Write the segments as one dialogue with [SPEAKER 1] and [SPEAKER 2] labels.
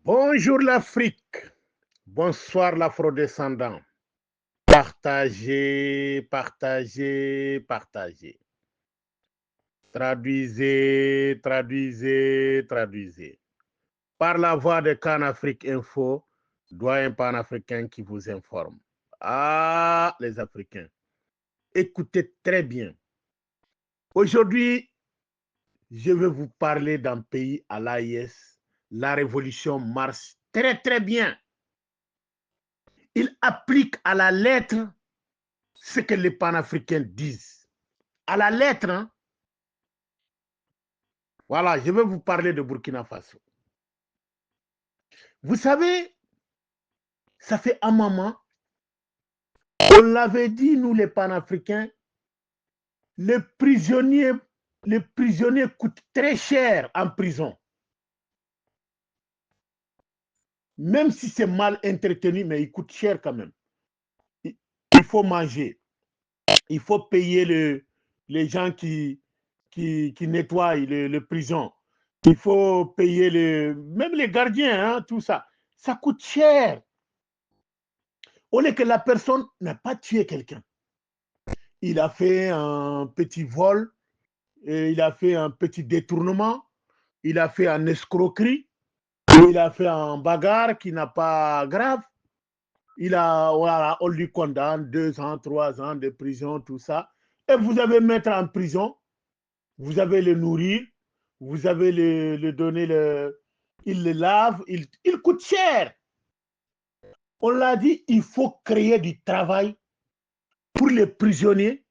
[SPEAKER 1] Bonjour l'Afrique, bonsoir l'afrodescendant. Partagez, partagez, partagez. Traduisez, traduisez, traduisez. Par la voix de Can Afrique Info, doyen panafricain qui vous informe. Ah, les Africains, écoutez très bien. Aujourd'hui, je vais vous parler d'un pays à l'AIS. La révolution marche très, très bien. Il applique à la lettre ce que les panafricains disent. À la lettre, hein. Voilà, je vais vous parler de Burkina Faso. Vous savez, ça fait un moment, on l'avait dit, nous les panafricains, les prisonniers coûtent très cher en prison. Même si c'est mal entretenu, mais ils coûtent cher quand même. Il faut manger. Il faut payer les gens qui nettoient les prisons. Il faut payer même les gardiens, hein, tout ça. Ça coûte cher. Au lieu que la personne n'a pas tué quelqu'un. Il a fait un petit vol, il a fait un petit détournement, il a fait un escroquerie, il a fait un bagarre qui n'a pas grave. Voilà, on lui condamne 2 ans, 3 ans de prison, tout ça. Et vous avez mettre en prison, vous avez le nourrir, vous avez le donner il le lave, il coûte cher. On l'a dit, il faut créer du travail pour les prisonniers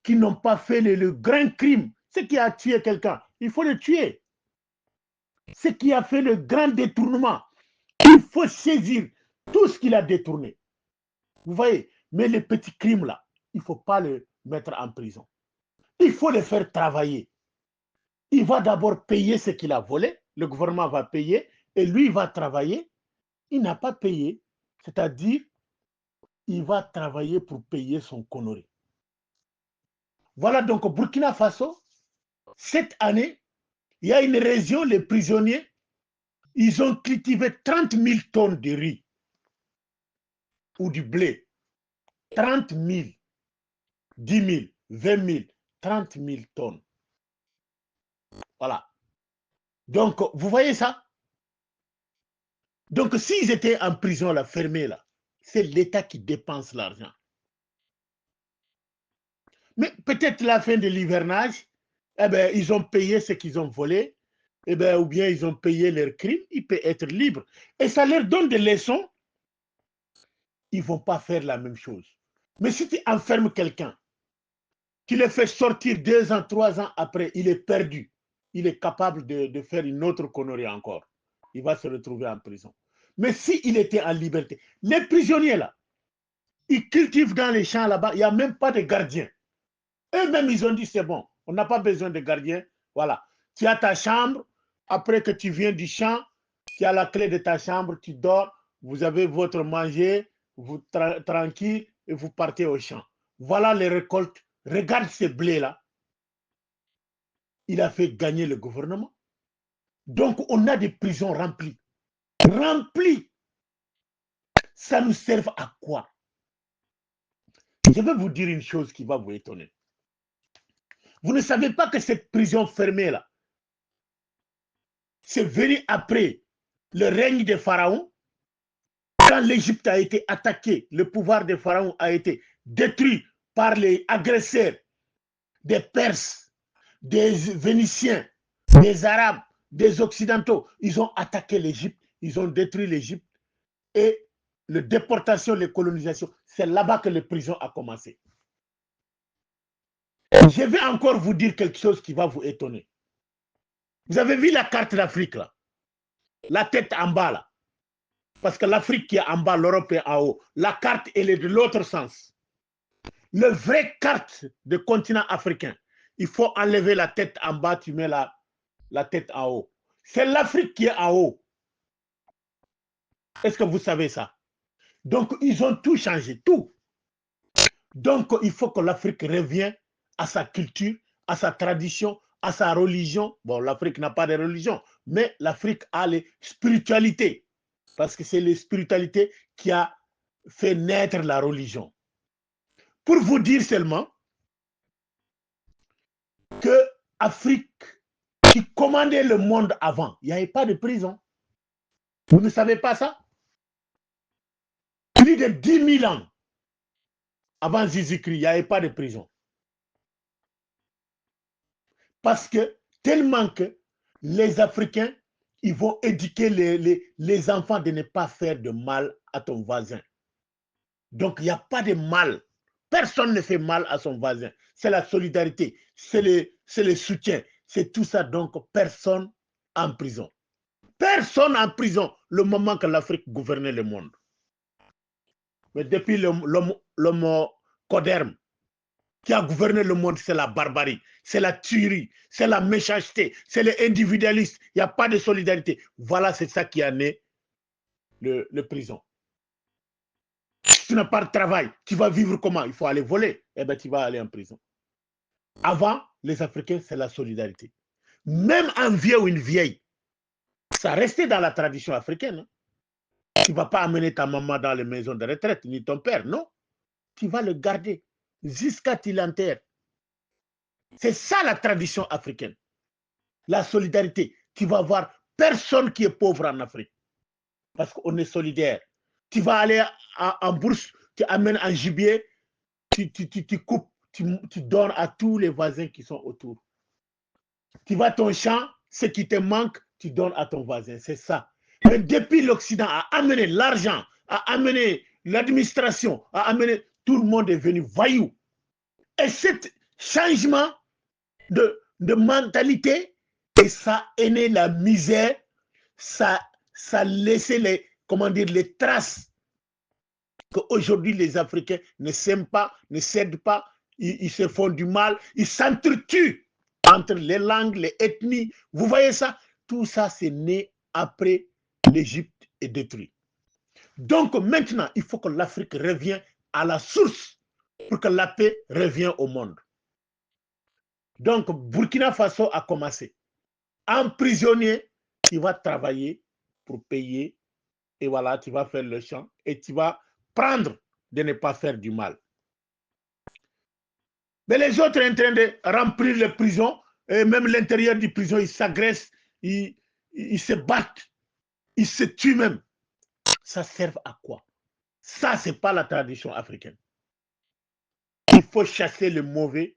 [SPEAKER 1] qui n'ont pas fait le grand crime. Ce qui a tué quelqu'un, il faut le tuer. Ce qui a fait le grand détournement, il faut saisir tout ce qu'il a détourné. Vous voyez, mais les petits crimes là, il ne faut pas les mettre en prison. Il faut les faire travailler. Il va d'abord payer ce qu'il a volé, le gouvernement va payer, et lui, il va travailler. Il n'a pas payé, c'est-à-dire, il va travailler pour payer son connerie. Voilà donc au Burkina Faso, cette année, il y a une région, les prisonniers, ils ont cultivé 30 000 tonnes de riz ou du blé. 30 000, 10 000, 20 000, 30 000 tonnes. Voilà. Donc, vous voyez ça? Donc, s'ils étaient en prison, là, fermés, là, c'est l'État qui dépense l'argent. Mais peut-être la fin de l'hivernage, eh ben, ils ont payé ce qu'ils ont volé, eh ben, ou bien ils ont payé leurs crimes, ils peuvent être libres. Et ça leur donne des leçons, ils ne vont pas faire la même chose. Mais si tu enfermes quelqu'un, tu le fais sortir 2 ans, 3 ans après, il est perdu. Il est capable de faire une autre connerie encore. Il va se retrouver en prison. Mais s'il était en liberté, les prisonniers là, ils cultivent dans les champs là-bas, il n'y a même pas de gardiens. Eux-mêmes, ils ont dit c'est bon, on n'a pas besoin de gardiens. Voilà. Tu as ta chambre, après que tu viens du champ, tu as la clé de ta chambre, tu dors, vous avez votre manger, vous tranquille et vous partez au champ. Voilà les récoltes. Regarde ces blés-là. Il a fait gagner le gouvernement. Donc, on a des prisons remplies. Remplies. Ça nous sert à quoi? Je vais vous dire une chose qui va vous étonner. Vous ne savez pas que cette prison fermée-là, c'est venu après le règne des pharaons. Quand l'Égypte a été attaquée, le pouvoir des pharaons a été détruit par les agresseurs des Perses, des Vénitiens, des Arabes, des Occidentaux. Ils ont attaqué l'Égypte, ils ont détruit l'Égypte et la déportation, les colonisations, c'est là-bas que les prisons ont commencé. Je vais encore vous dire quelque chose qui va vous étonner. Vous avez vu la carte d'Afrique là? La tête en bas là? Parce que l'Afrique qui est en bas, l'Europe est en haut. La carte, elle est de l'autre sens. La vraie carte du continent africain, il faut enlever la tête en bas, tu mets la tête en haut. C'est l'Afrique qui est en haut. Est-ce que vous savez ça? Donc, ils ont tout changé, tout. Donc, il faut que l'Afrique revienne à sa culture, à sa tradition, à sa religion. Bon, l'Afrique n'a pas de religion, mais l'Afrique a les spiritualités. Parce que c'est les spiritualités qui a fait naître la religion. Pour vous dire seulement que l'Afrique qui commandait le monde avant, il n'y avait pas de prison. Vous ne savez pas ça? Plus de 10 000 ans avant Jésus-Christ, il n'y avait pas de prison. Parce que tellement que les Africains, ils vont éduquer les enfants de ne pas faire de mal à ton voisin. Donc, il n'y a pas de mal. Personne ne fait mal à son voisin. C'est la solidarité, c'est le soutien, c'est tout ça. Donc, personne en prison. Personne en prison le moment que l'Afrique gouvernait le monde. Mais depuis l'homme Coderme qui a gouverné le monde, c'est la barbarie, c'est la tuerie, c'est la méchanceté, c'est l'individualisme. Il n'y a pas de solidarité. Voilà, c'est ça qui a né le prison. Si tu n'as pas de travail, tu vas vivre comment? Il faut aller voler. Eh bien, tu vas aller en prison. Avant, les Africains, c'est la solidarité. Même un vieux ou une vieille, ça restait dans la tradition africaine. Hein. Tu ne vas pas amener ta maman dans les maisons de retraite, ni ton père, non. Tu vas le garder jusqu'à ce qu'il l'enterre. C'est ça la tradition africaine. La solidarité. Tu vas voir personne qui est pauvre en Afrique. Parce qu'on est solidaire. Tu vas aller en bourse, tu amènes un gibier, tu coupes, tu donnes à tous les voisins qui sont autour. Tu vas à ton champ, ce qui te manque, tu donnes à ton voisin. C'est ça. Mais depuis l'Occident a amené l'argent, a amené l'administration, a amené, tout le monde est venu voyou. Et ce changement de mentalité, et ça a né la misère, ça a laissé les traces qu'aujourd'hui les Africains ne s'aiment pas, ne cèdent pas, ils se font du mal, ils s'entretuent entre les langues, les ethnies. Vous voyez ça? Tout ça, c'est né après l'Égypte est détruite. Donc maintenant, il faut que l'Afrique revienne à la source pour que la paix revienne au monde. Donc Burkina Faso a commencé. Un prisonnier qui va travailler pour payer et voilà, tu vas faire le champ et tu vas prendre de ne pas faire du mal. Mais les autres sont en train de remplir les prisons et même l'intérieur du prison, ils s'agressent, ils se battent, ils se tuent même. Ça sert à quoi? Ça, ce n'est pas la tradition africaine. Il faut chasser le mauvais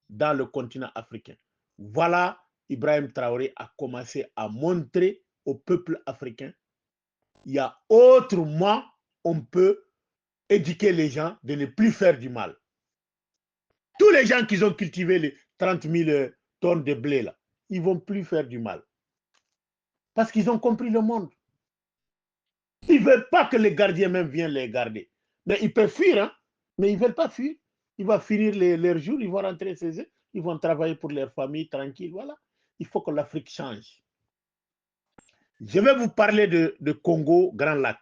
[SPEAKER 1] dans le continent africain. Voilà, Ibrahim Traoré a commencé à montrer au peuple africain, il y a autrement, on peut éduquer les gens de ne plus faire du mal. Tous les gens qui ont cultivé les 30 000 tonnes de blé, là, ils ne vont plus faire du mal. Parce qu'ils ont compris le monde. Ils ne veulent pas que les gardiens même viennent les garder. Mais ils peuvent fuir, hein? Mais ils ne veulent pas fuir. Ils vont finir leurs jours, ils vont rentrer chez eux, ils vont travailler pour leur famille tranquille. Voilà. Il faut que l'Afrique change. Je vais vous parler de Congo, Grand Lac.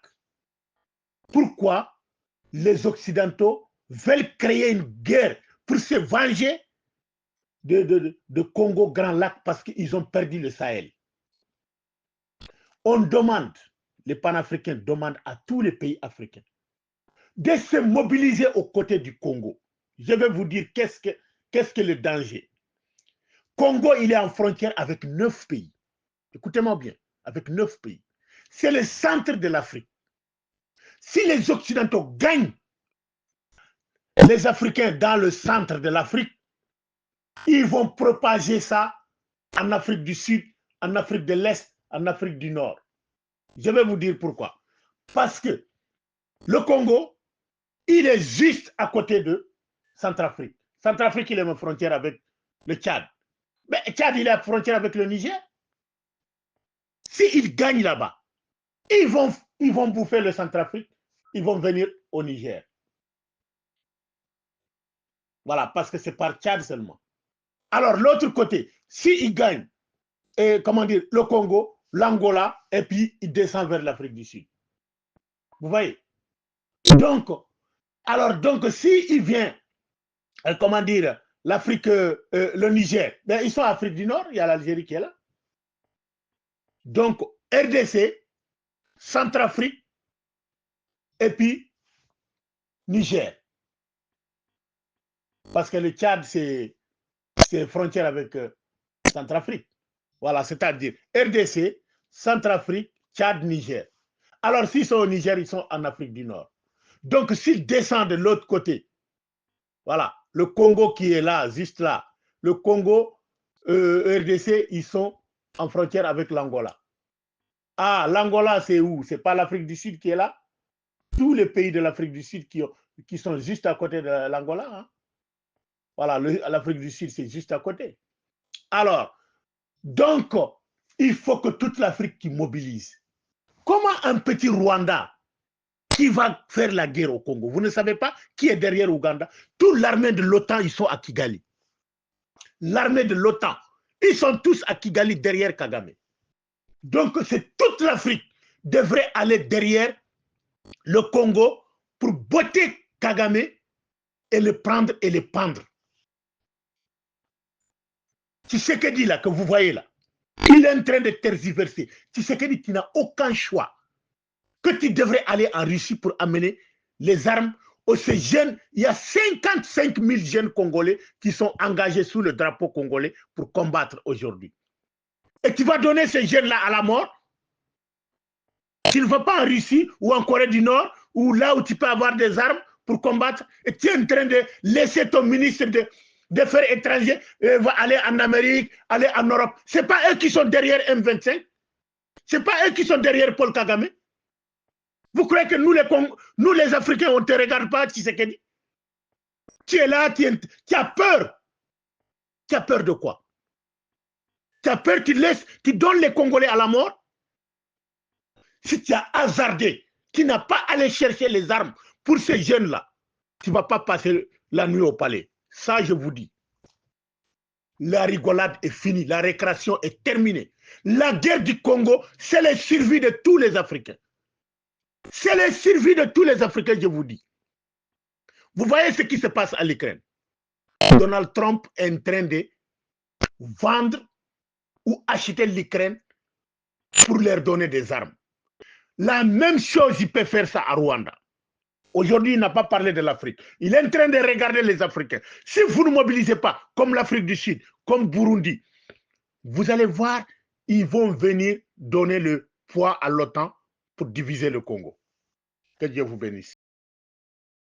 [SPEAKER 1] Pourquoi les Occidentaux veulent créer une guerre pour se venger de Congo, Grand Lac, parce qu'ils ont perdu le Sahel. On demande, les panafricains demandent à tous les pays africains de se mobiliser aux côtés du Congo. Je vais vous dire qu'est-ce que le danger. Congo, il est en frontière avec 9 pays. Écoutez-moi bien, avec 9 pays. C'est le centre de l'Afrique. Si les Occidentaux gagnent les Africains dans le centre de l'Afrique, ils vont propager ça en Afrique du Sud, en Afrique de l'Est, en Afrique du Nord. Je vais vous dire pourquoi. Parce que le Congo, il est juste à côté de Centrafrique. Centrafrique, il est en frontière avec le Tchad. Mais Tchad, il est en frontière avec le Niger. S'ils gagnent là-bas, ils vont bouffer le Centrafrique, ils vont venir au Niger. Voilà, parce que c'est par Tchad seulement. Alors, l'autre côté, s'ils gagnent, comment dire, le Congo, l'Angola, et puis ils descendent vers l'Afrique du Sud. Vous voyez? Donc, si il vient, comment dire, l'Afrique, le Niger. Ben, ils sont en Afrique du Nord, il y a l'Algérie qui est là. Donc, RDC, Centrafrique, et puis Niger. Parce que le Tchad, c'est frontière avec Centrafrique. Voilà, c'est-à-dire RDC, Centrafrique, Tchad, Niger. Alors, s'ils sont au Niger, ils sont en Afrique du Nord. Donc, s'ils descendent de l'autre côté, voilà, le Congo qui est là, juste là, le Congo, RDC, ils sont en frontière avec l'Angola. Ah, l'Angola, c'est où? C'est pas l'Afrique du Sud qui est là? Tous les pays de l'Afrique du Sud qui sont juste à côté de l'Angola. Hein? Voilà, l'Afrique du Sud, c'est juste à côté. Alors, donc, il faut que toute l'Afrique qui mobilise. Comment un petit Rwanda qui va faire la guerre au Congo, vous ne savez pas qui est derrière Ouganda? Toute l'armée de l'OTAN, ils sont à Kigali. L'armée de l'OTAN, ils sont tous à Kigali derrière Kagame. Donc, c'est toute l'Afrique devrait aller derrière le Congo pour botter Kagame et le prendre et le pendre. Tshisekedi là, que vous voyez là, il est en train de tergiverser. Tshisekedi, tu n'as aucun choix. Que tu devrais aller en Russie pour amener les armes aux jeunes. Il y a 55 000 jeunes Congolais qui sont engagés sous le drapeau congolais pour combattre aujourd'hui. Et tu vas donner ces jeunes-là à la mort? Tu ne vas pas en Russie ou en Corée du Nord, ou là où tu peux avoir des armes pour combattre, et tu es en train de laisser ton ministre des Affaires étrangères va aller en Amérique, aller en Europe. Ce n'est pas eux qui sont derrière M25. Ce n'est pas eux qui sont derrière Paul Kagame. Vous croyez que nous les Africains, on ne te regarde pas, Tshisekedi? Tu es là, tu as peur. Tu as peur de quoi? Tu as peur, tu donnes les Congolais à la mort? Si tu as hasardé, tu n'as pas allé chercher les armes pour ces jeunes-là, tu ne vas pas passer la nuit au palais. Ça, je vous dis. La rigolade est finie, la récréation est terminée. La guerre du Congo, c'est la survie de tous les Africains. C'est la survie de tous les Africains, je vous dis. Vous voyez ce qui se passe à l'Ukraine. Donald Trump est en train de vendre ou acheter l'Ukraine pour leur donner des armes. La même chose, il peut faire ça à Rwanda. Aujourd'hui, il n'a pas parlé de l'Afrique. Il est en train de regarder les Africains. Si vous ne mobilisez pas, comme l'Afrique du Sud, comme Burundi, vous allez voir, ils vont venir donner le poids à l'OTAN pour diviser le Congo. Que Dieu vous bénisse.